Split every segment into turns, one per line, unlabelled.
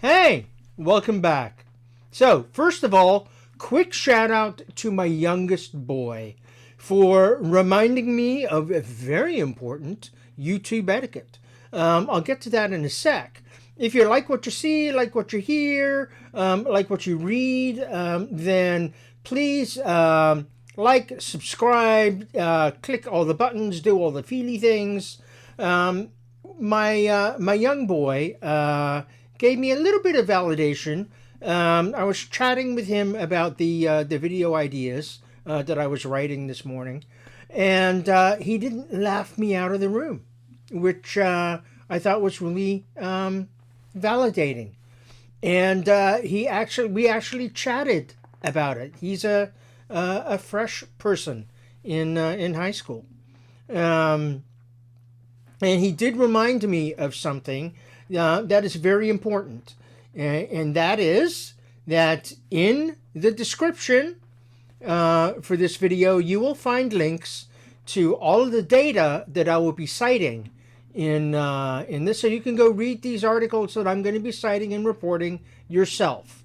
Hey, welcome back. So, first of all, quick shout out to my youngest boy for reminding me of a very important YouTube etiquette. I'll get to that in a sec. If you like what you see, like what you hear, like what you read, then please like, subscribe, click all the buttons, do all the feely things. My young boy gave me a little bit of validation. I was chatting with him about the video ideas that I was writing this morning, and he didn't laugh me out of the room, which I thought was really validating. And we actually chatted about it. He's a fresh person in high school. And he did remind me of something that is very important. And that is that in the description for this video, you will find links to all of the data that I will be citing in this. So you can go read these articles that I'm going to be citing and reporting yourself.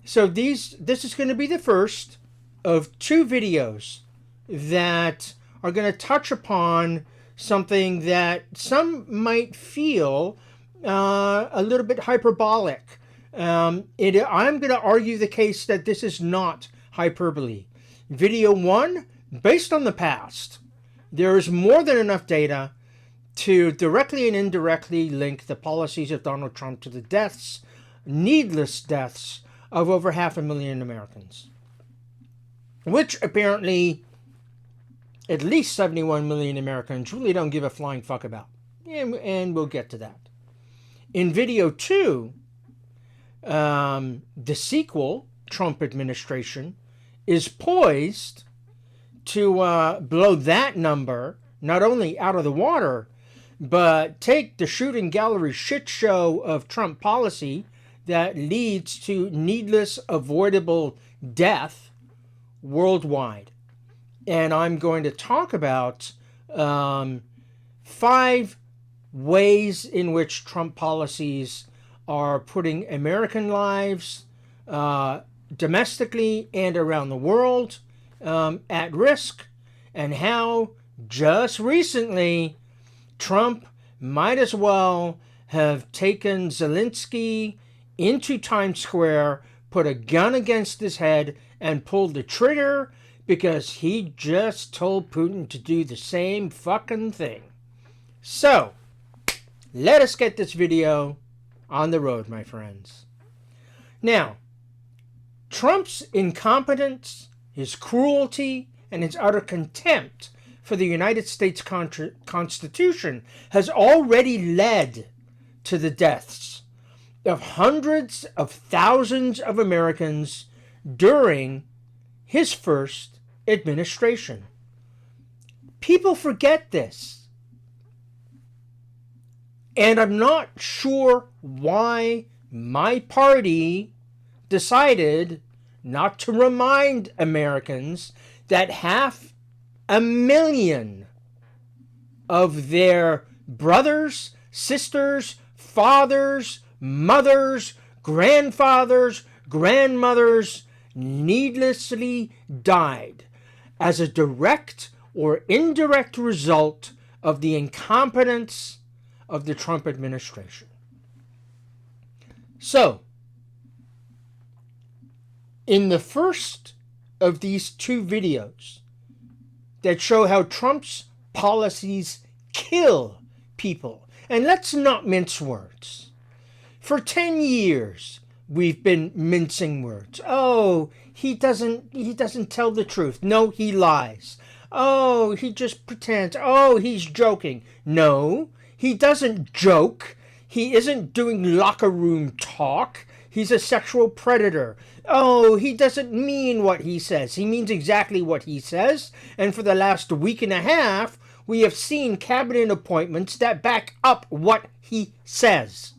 So this is going to be the first of two videos that are going to touch upon something that some might feel a little bit hyperbolic. I'm going to argue the case that this is not hyperbole. Video 1, based on the past, there is more than enough data to directly and indirectly link the policies of Donald Trump to the deaths, needless deaths, of over 500,000 Americans, which apparently at least 71 million Americans really don't give a flying fuck about. And we'll get to that. In video 2, the sequel, Trump administration, is poised to blow that number not only out of the water, but take the shooting gallery shit show of Trump policy that leads to needless, avoidable death worldwide. And I'm going to talk about 5 ways in which Trump policies are putting American lives domestically and around the world at risk, and how just recently Trump might as well have taken Zelensky into Times Square, put a gun against his head, and pulled the trigger because he just told Putin to do the same fucking thing. So, let us get this video on the road, my friends. Now, Trump's incompetence, his cruelty, and his utter contempt for the United States Constitution has already led to the deaths of hundreds of thousands of Americans during his first administration. People forget this. And I'm not sure why my party decided not to remind Americans that 500,000 of their brothers, sisters, fathers, mothers, grandfathers, grandmothers needlessly died as a direct or indirect result of the incompetence of the Trump administration. So, in the first of these two videos that show how Trump's policies kill people, and let's not mince words. For 10 years, we've been mincing words. Oh, he doesn't tell the truth. No, he lies. Oh, he just pretends. Oh, he's joking. No, he doesn't joke. He isn't doing locker room talk. He's a sexual predator. Oh, he doesn't mean what he says. He means exactly what he says. And for the last week and a half, we have seen cabinet appointments that back up what he says.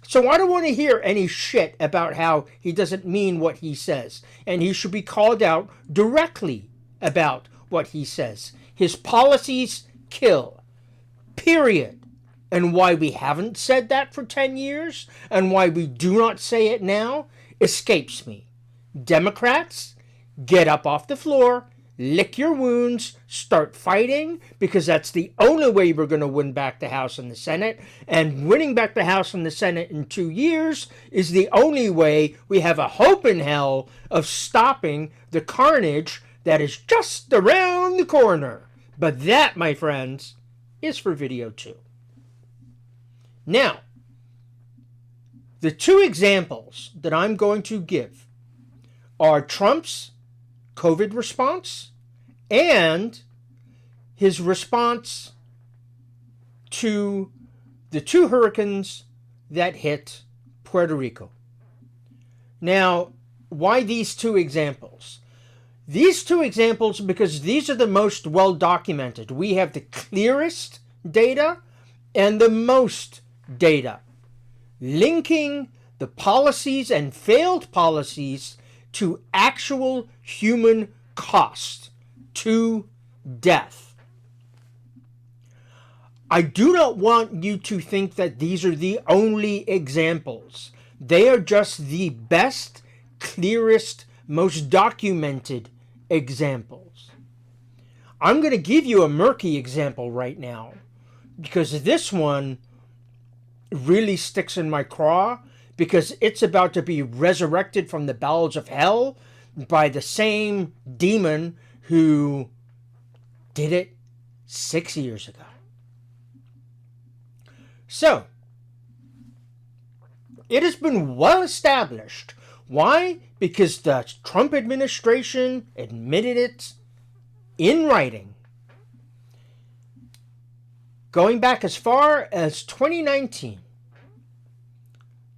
So I don't want to hear any shit about how he doesn't mean what he says. And he should be called out directly about what he says. His policies kill. Period. And why we haven't said that for 10 years and why we do not say it now escapes me. Democrats, get up off the floor, lick your wounds, start fighting, because that's the only way we're going to win back the House and the Senate. And winning back the House and the Senate in 2 years is the only way we have a hope in hell of stopping the carnage that is just around the corner. But that, my friends, is for video 2. Now, the 2 examples that I'm going to give are Trump's COVID response and his response to the 2 hurricanes that hit Puerto Rico. Now, why these 2 examples? These 2 examples because these are the most well documented. We have the clearest data and the most data linking the policies and failed policies to actual human cost, to death. I do not want you to think that these are the only examples. They are just the best, clearest, most documented examples. I'm going to give you a murky example right now because this one really sticks in my craw because it's about to be resurrected from the bowels of hell by the same demon who did it 6 years ago. So, it has been well established. Why? Because the Trump administration admitted it in writing. Going back as far as 2019,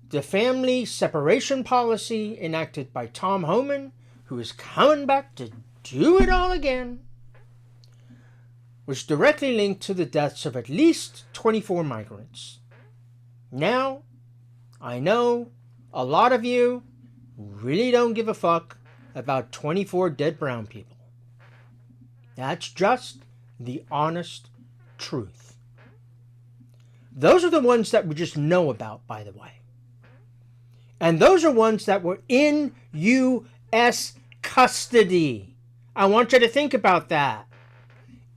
the family separation policy enacted by Tom Homan, who is coming back to do it all again, was directly linked to the deaths of at least 24 migrants. Now, I know a lot of you really don't give a fuck about 24 dead brown people. That's just the honest truth. Those are the ones that we just know about, by the way. And those are ones that were in U.S. custody. I want you to think about that.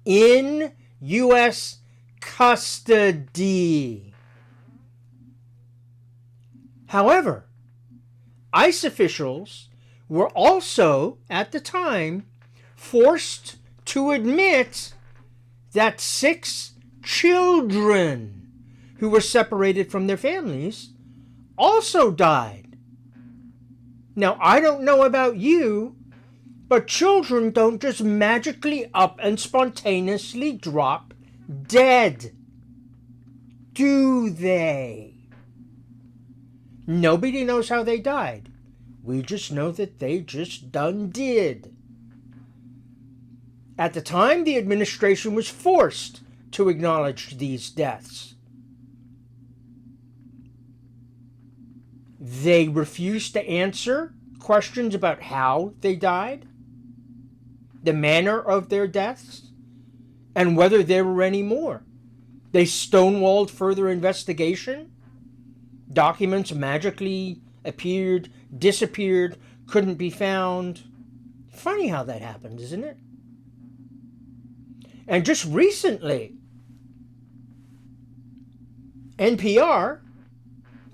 In U.S. custody. However, ICE officials were also, at the time, forced to admit that 6 children who were separated from their families also died. Now, I don't know about you, but children don't just magically up and spontaneously drop dead. Do they? Nobody knows how they died. We just know that they just done did. At the time, the administration was forced to acknowledge these deaths. They refused to answer questions about how they died, the manner of their deaths, and whether there were any more. They stonewalled further investigation. Documents magically appeared, disappeared, couldn't be found. Funny how that happened, isn't it? And just recently, NPR,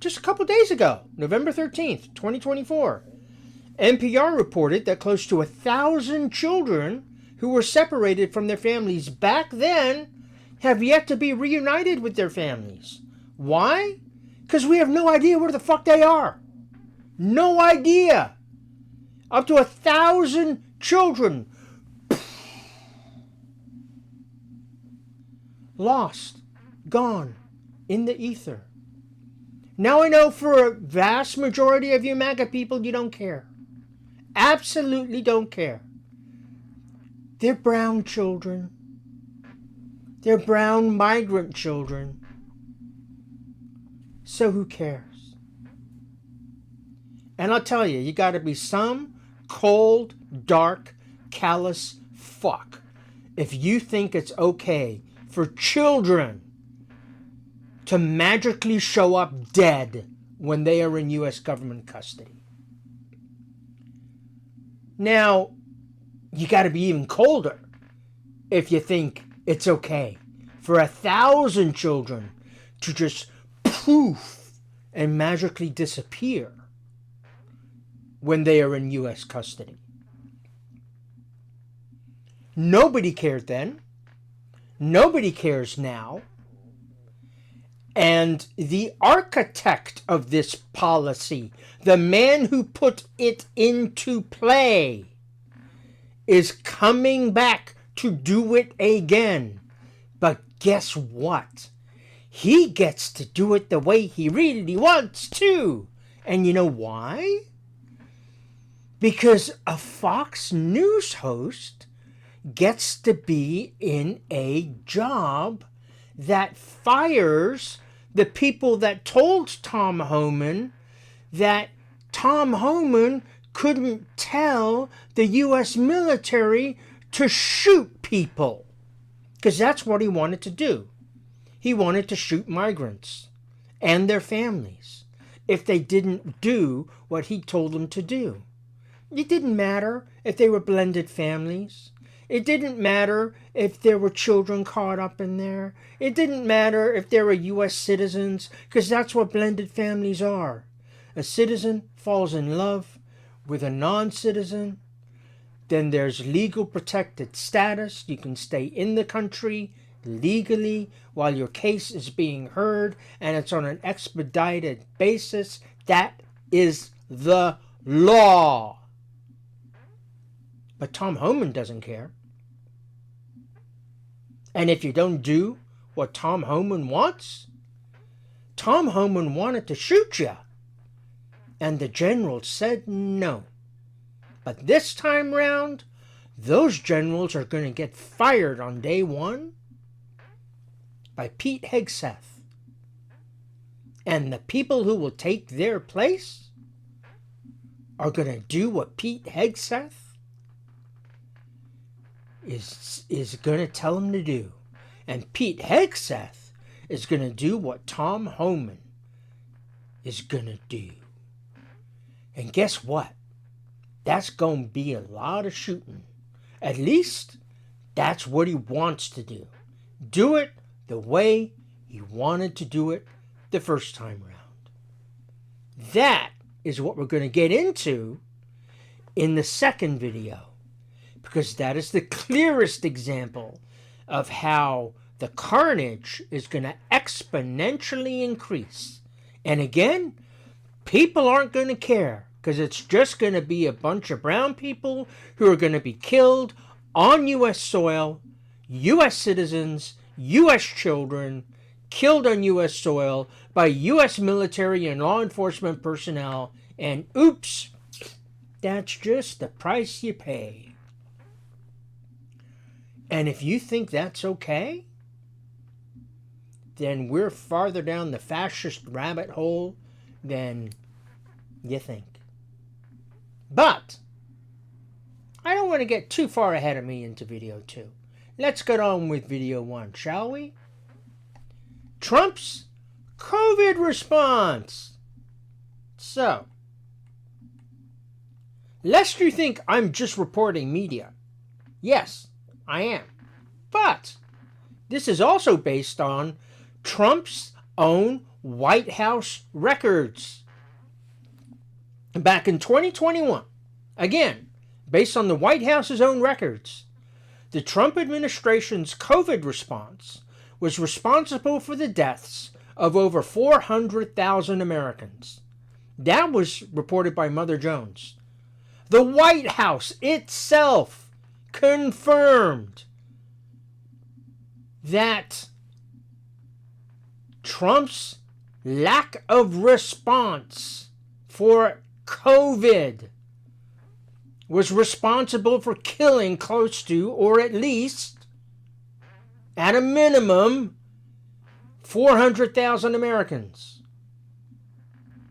just a couple days ago, November 13th, 2024, NPR reported that close to 1,000 children who were separated from their families back then have yet to be reunited with their families. Why? Because we have no idea where the fuck they are. No idea. Up to 1,000 children lost, gone, in the ether. Now I know for a vast majority of you MAGA people, you don't care. Absolutely don't care. They're brown children. They're brown migrant children. So who cares? And I'll tell you, you gotta be some cold, dark, callous fuck if you think it's okay for children to magically show up dead when they are in U.S. government custody. Now, you got to be even colder if you think it's okay for 1,000 children to just poof and magically disappear when they are in U.S. custody. Nobody cared then. Nobody cares now. And the architect of this policy, the man who put it into play, is coming back to do it again. But guess what? He gets to do it the way he really wants to. And you know why? Because a Fox News host gets to be in a job that fires the people that told Tom Homan that Tom Homan couldn't tell the U.S. military to shoot people. Because that's what he wanted to do. He wanted to shoot migrants and their families if they didn't do what he told them to do. It didn't matter if they were blended families. It didn't matter if there were children caught up in there. It didn't matter if they were U.S. citizens, because that's what blended families are. A citizen falls in love with a non-citizen. Then there's legal protected status. You can stay in the country legally while your case is being heard, and it's on an expedited basis. That is the law. But Tom Homan doesn't care. And if you don't do what Tom Homan wants, Tom Homan wanted to shoot you. And the general said no. But this time round, those generals are going to get fired on day one by Pete Hegseth. And the people who will take their place are going to do what Pete Hegseth is going to tell them to do. And Pete Hegseth is going to do what Tom Homan is going to do. And guess what? That's going to be a lot of shooting. At least that's what he wants to do. Do it the way he wanted to do it the first time round. That is what we're going to get into in the second video, because that is the clearest example of how the carnage is going to exponentially increase. And again, people aren't going to care, because it's just going to be a bunch of brown people who are going to be killed on U.S. soil, U.S. citizens, U.S. children, killed on U.S. soil by U.S. military and law enforcement personnel. And oops, that's just the price you pay. And if you think that's okay, then we're farther down the fascist rabbit hole than you think. But I don't want to get too far ahead of me into video 2. Let's get on with video 1, shall we? Trump's COVID response. So, lest you think I'm just reporting media. Yes, I am. But this is also based on Trump's own White House records. Back in 2021, again, based on the White House's own records, the Trump administration's COVID response was responsible for the deaths of over 400,000 Americans. That was reported by Mother Jones. The White House itself confirmed that Trump's lack of response for COVID was responsible for killing close to, or at least, at a minimum, 400,000 Americans.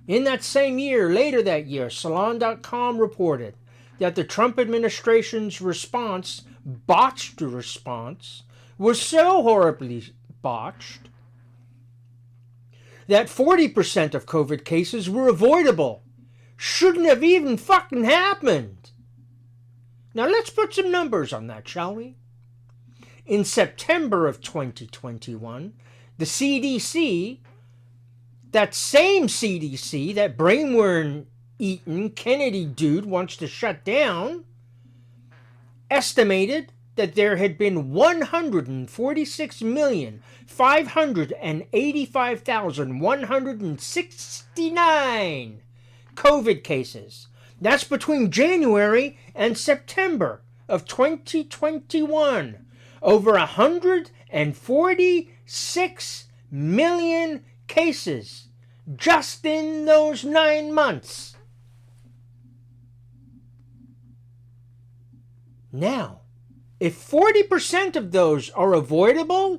In that same year, later that year, Salon.com reported that the Trump administration's response, botched response, was so horribly botched that 40% of COVID cases were avoidable. Shouldn't have even fucking happened. Now let's put some numbers on that, shall we? In September of 2021, the CDC, that same CDC, that brainworm-eaten Kennedy dude wants to shut down, estimated that there had been 146,585,169 COVID cases. That's between January and September of 2021. Over 146 million cases just in those 9 months. Now, if 40% of those are avoidable,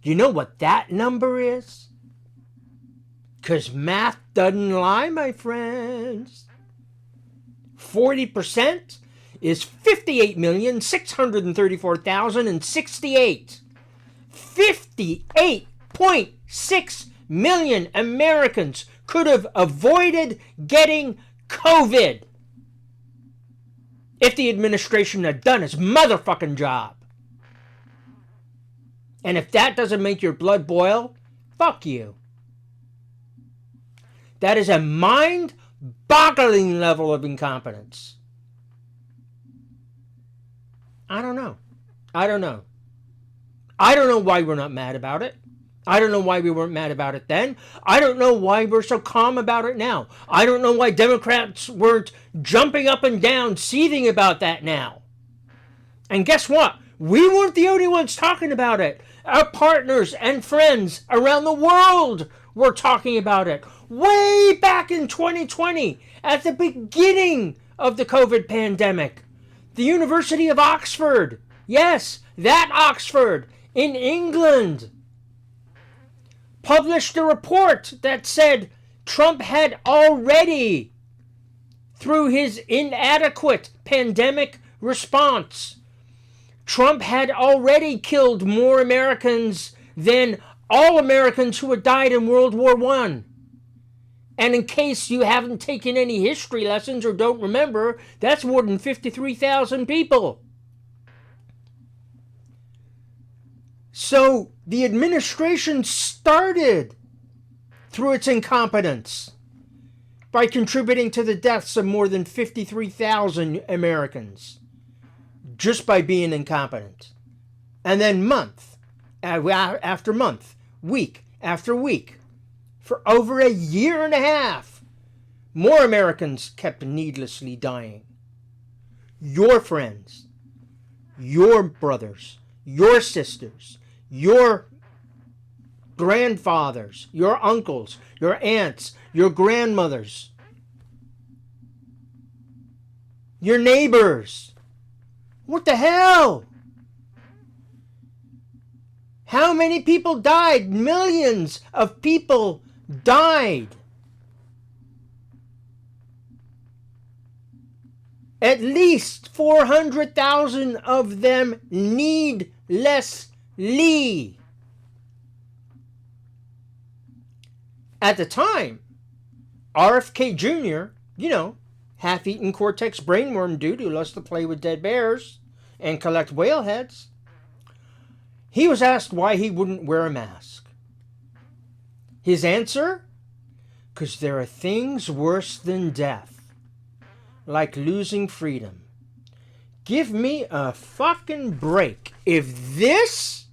do you know what that number is? Because math doesn't lie, my friends. 40% is 58,634,068. 58.6 million Americans could have avoided getting COVID if the administration had done its motherfucking job. And if that doesn't make your blood boil, fuck you. That is a mind-boggling level of incompetence. I don't know. I don't know why we're not mad about it. I don't know why we weren't mad about it then. I don't know why we're so calm about it now. I don't know why Democrats weren't jumping up and down, seething about that now. And guess what? We weren't the only ones talking about it. Our partners and friends around the world were talking about it. Way back in 2020, at the beginning of the COVID pandemic, the University of Oxford, yes, that Oxford in England, published a report that said Trump had already, through his inadequate pandemic response, Trump had already killed more Americans than all Americans who had died in World War I. And in case you haven't taken any history lessons or don't remember, that's more than 53,000 people. So the administration started through its incompetence by contributing to the deaths of more than 53,000 Americans just by being incompetent. And then month after month, week after week, for over a year and a half, more Americans kept needlessly dying. Your friends, your brothers, your sisters, your grandfathers, your uncles, your aunts, your grandmothers, your neighbors. What the hell? How many people died? Millions of people died. At least 400,000 of them needlessly. At the time, RFK Jr., half-eaten cortex brainworm dude who loves to play with dead bears and collect whale heads, he was asked why he wouldn't wear a mask. His answer? 'Cause there are things worse than death, like losing freedom. Give me a fucking break. If this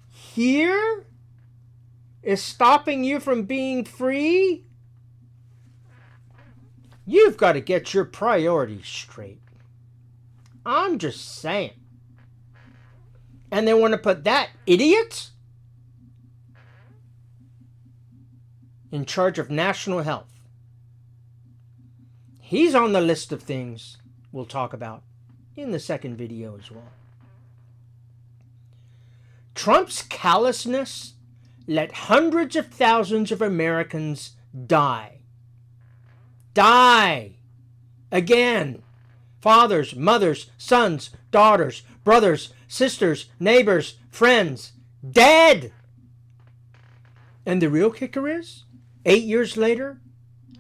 here is stopping you from being free, you've got to get your priorities straight. I'm just saying. And they want to put that idiot in charge of national health. He's on the list of things we'll talk about in the second video as well. Trump's callousness let hundreds of thousands of Americans die. Die. Again. Fathers, mothers, sons, daughters, brothers, sisters, neighbors, friends. Dead. And the real kicker is, 8 years later,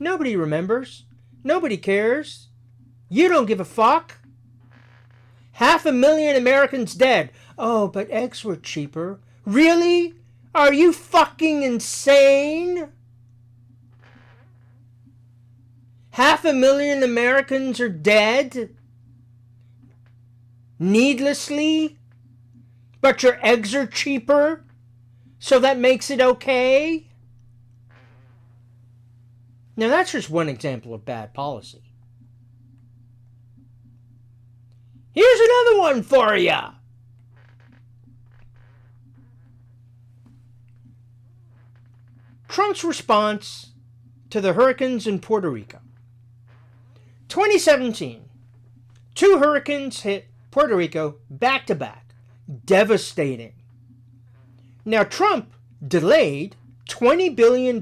nobody remembers. Nobody cares. You don't give a fuck. 500,000 Americans dead. Oh, but eggs were cheaper. Really? Are you fucking insane? 500,000 Americans are dead? Needlessly? But your eggs are cheaper? So that makes it okay? Now that's just one example of bad policy. Here's another one for you. Trump's response to the hurricanes in Puerto Rico. 2017, 2 hurricanes hit Puerto Rico back to back. Devastating. Now, Trump delayed $20 billion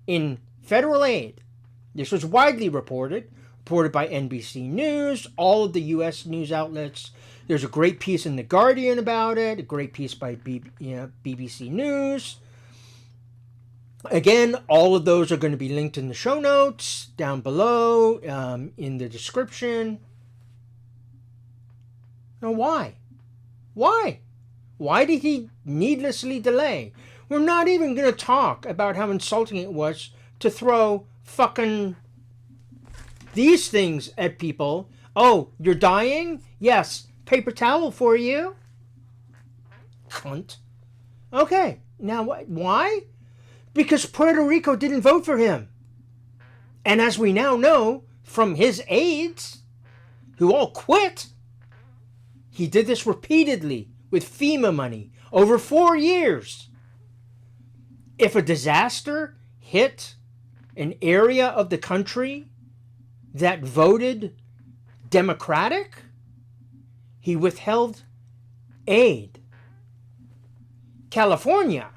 in federal aid. This was widely reported by NBC News, all of the U.S. news outlets. There's a great piece in The Guardian about it, a great piece by BBC News. Again, all of those are going to be linked in the show notes down below, in the description. Now, why? Why? Why did he needlessly delay? We're not even going to talk about how insulting it was to throw fucking these things at people. Oh, you're dying? Yes. Paper towel for you? Cunt. Okay. Now, why? Because Puerto Rico didn't vote for him. And as we now know from his aides, who all quit, he did this repeatedly with FEMA money over 4 years. If a disaster hit an area of the country that voted Democratic, he withheld aid. California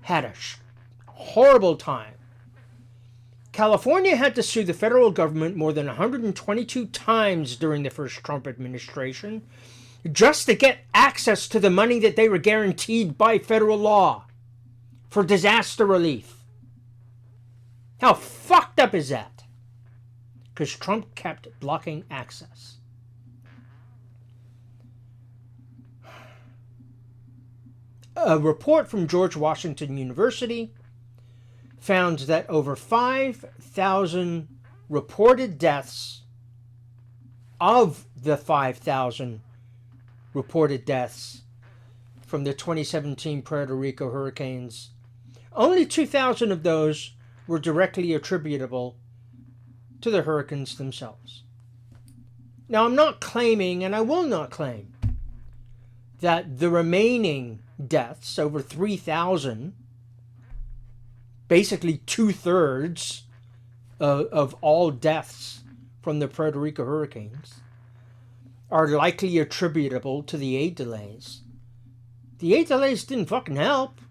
had a horrible time. California had to sue the federal government more than 122 times during the first Trump administration just to get access to the money that they were guaranteed by federal law for disaster relief. How fucked up is that? Because Trump kept blocking access. A report from George Washington University found that over 5,000 reported deaths, of the 5,000 reported deaths from the 2017 Puerto Rico hurricanes, only 2,000 of those were directly attributable to the hurricanes themselves. Now, I'm not claiming, and I will not claim, that the remaining deaths, over 3,000, basically 2/3 of all deaths from the Puerto Rico hurricanes, are likely attributable to the aid delays. The aid delays didn't fucking help,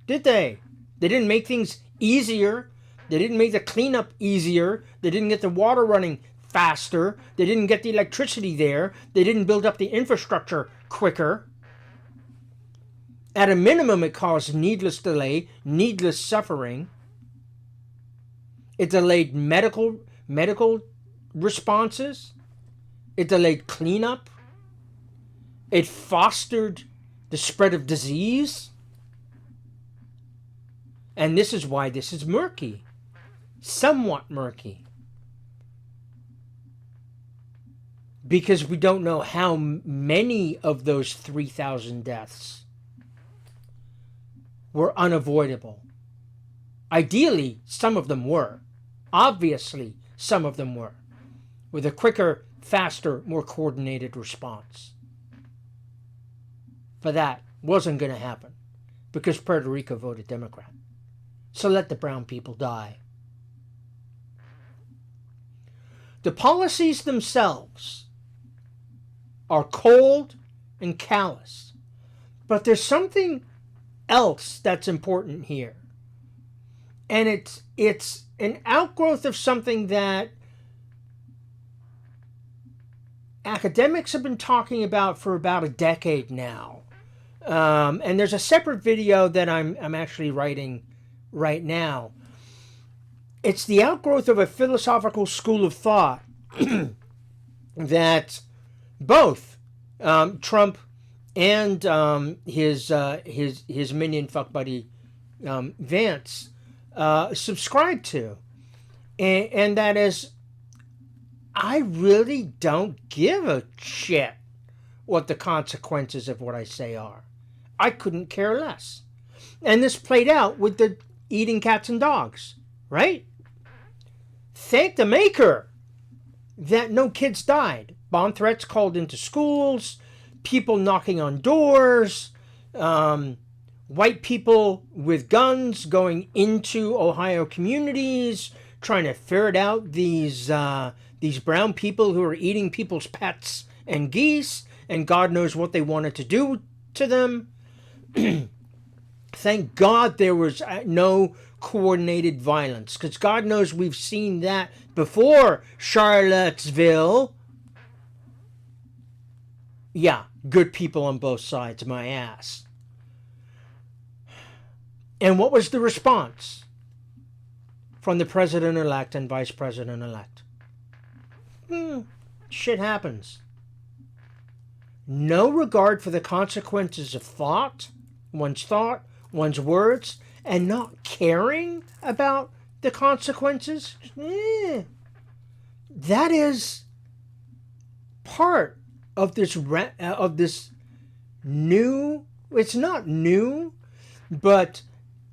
did they? They didn't make things easier. They didn't make the cleanup easier. They didn't get the water running faster. They didn't get the electricity there. They didn't build up the infrastructure quicker. At a minimum, it caused needless delay, needless suffering. It delayed medical responses. It delayed cleanup. It fostered the spread of disease. And this is why this is murky. Somewhat murky. Because we don't know how many of those 3,000 deaths were unavoidable. Ideally, some of them were. Obviously, some of them were. With a quicker, faster, more coordinated response. But that wasn't going to happen because Puerto Rico voted Democrat. So let the brown people die. The policies themselves are cold and callous. But there's something else that's important here. And it's an outgrowth of something that academics have been talking about for about a decade now. And there's a separate video that I'm actually writing right now. It's the outgrowth of a philosophical school of thought that both Trump and his minion fuck buddy Vance subscribe to, and that is, I really don't give a shit what the consequences of what I say are. I couldn't care less. And this played out with the eating cats and dogs, right? Thank the maker that no kids died. Bomb threats called into schools, people knocking on doors, white people with guns going into Ohio communities, trying to ferret out these brown people who are eating people's pets and geese, and God knows what they wanted to do to them. Thank God there was no coordinated violence, because God knows we've seen that before Charlottesville. Yeah, good people on both sides, my ass. And what was the response from the president-elect and vice president-elect? Shit happens. No regard for the consequences of thought, one's words, and not caring about the consequences. That is part of this new, it's not new, but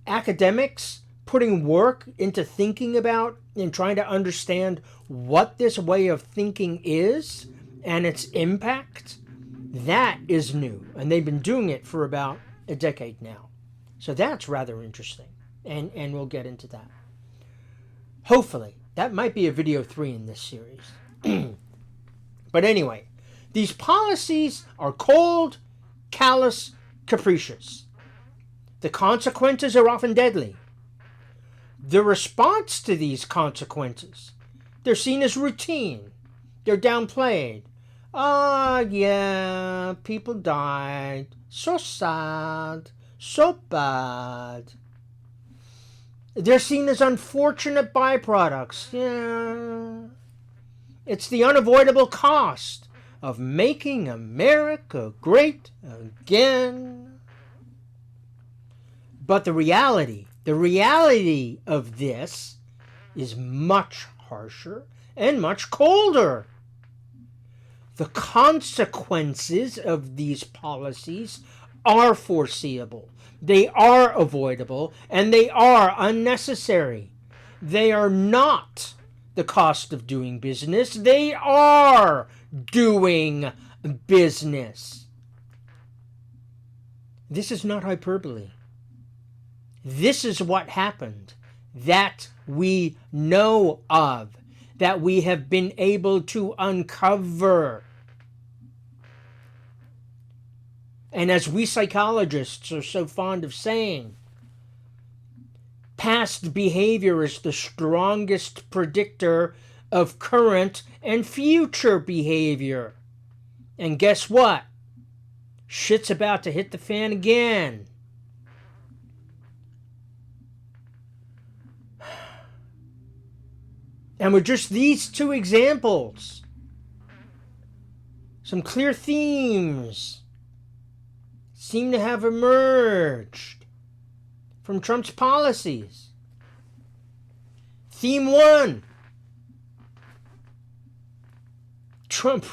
academics putting work into thinking about and trying to understand what this way of thinking is and its impact. That is new, and they've been doing it for about a decade now. So that's rather interesting, and we'll get into that. Hopefully, that might be a video 3 in this series. But anyway, these policies are cold, callous, capricious. The consequences are often deadly. The response to these consequences, they're seen as routine. They're downplayed. Yeah, people died. So sad. So bad. They're seen as unfortunate byproducts. Yeah. It's the unavoidable cost of making America great again. But the reality of this is much harsher and much colder. The consequences of these policies are foreseeable. They are avoidable, and they are unnecessary. They are not the cost of doing business. They are doing business. This is not hyperbole. This is what happened, that we know of, that we have been able to uncover. And as we psychologists are so fond of saying, past behavior is the strongest predictor of current and future behavior. And guess what? Shit's about to hit the fan again. And with just these two examples, some clear themes seem to have emerged from Trump's policies. Theme 1. Trump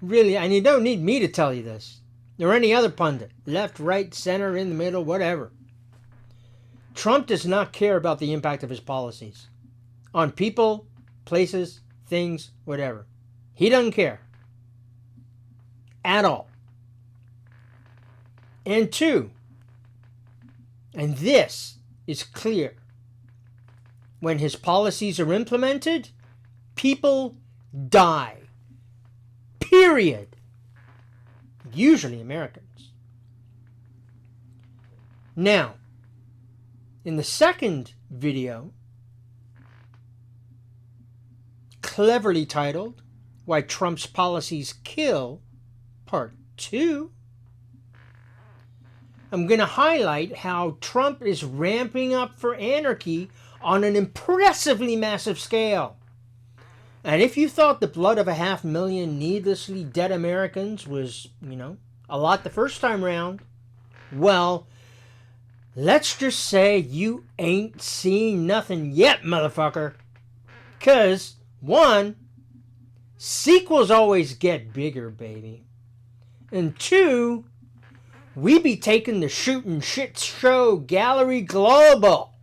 really, and you don't need me to tell you this, or any other pundit, left, right, center, in the middle, whatever. Trump does not care about the impact of his policies on people, places, things, whatever. He doesn't care at all. And 2, and this is clear, when his policies are implemented, people die. Period. Usually Americans. Now, in the second video, cleverly titled, Why Trump's Policies Kill, Part 2, I'm going to highlight how Trump is ramping up for anarchy on an impressively massive scale. And if you thought the blood of 500,000 needlessly dead Americans was, a lot the first time around, well, let's just say you ain't seen nothing yet, motherfucker. 'Cause, one, sequels always get bigger, baby. And two, we be taking the shooting shit show gallery global.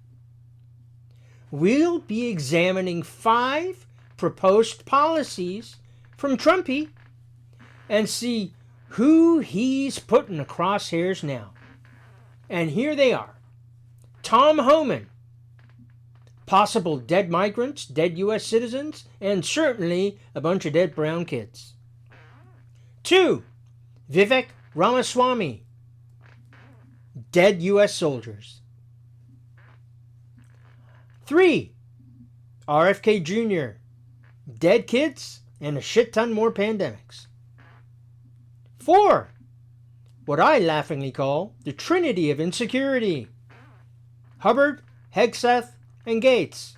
We'll be examining 5 proposed policies from Trumpy and see who he's putting the crosshairs now. And here they are. Tom Homan. Possible dead migrants, dead U.S. citizens, and certainly a bunch of dead brown kids. 2. Vivek Ramaswamy. Dead U.S. soldiers. 3. RFK Jr. Dead kids and a shit ton more pandemics. 4. What I laughingly call the Trinity of Insecurity. Hubbard, Hegseth, and Gates.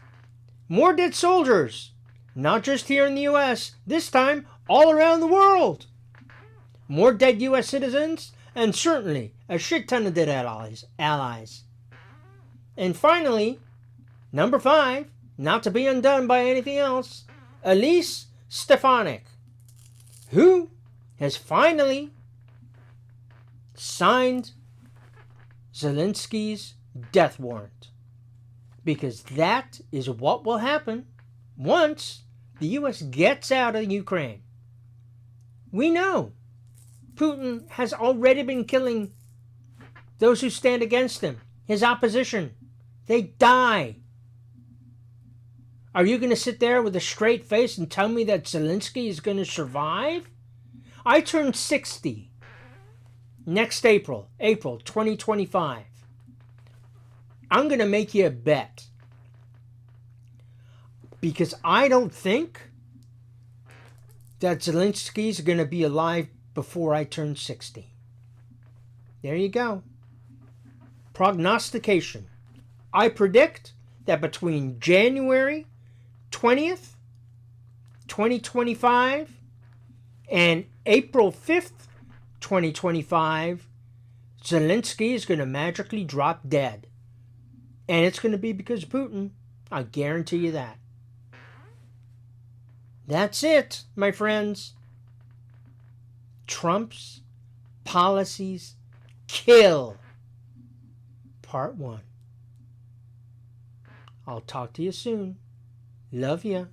More dead soldiers. Not just here in the U.S., this time all around the world. More dead U.S. citizens, and certainly a shit ton of dead allies. And finally, number 5, not to be undone by anything else, Elise Stefanik, who has finally signed Zelensky's death warrant. Because that is what will happen once the U.S. gets out of Ukraine. We know Putin has already been killing those who stand against him, his opposition. They die. Are you going to sit there with a straight face and tell me that Zelensky is going to survive? I turn 60 next April 2025. I'm going to make you a bet. Because I don't think that Zelensky is going to be alive before I turn 60. There you go. Prognostication. I predict that between January 20th, 2025 and April 5th, 2025, Zelensky is going to magically drop dead. And it's going to be because of Putin. I guarantee you that. That's it, my friends. Trump's policies kill. Part 1. I'll talk to you soon. Love ya.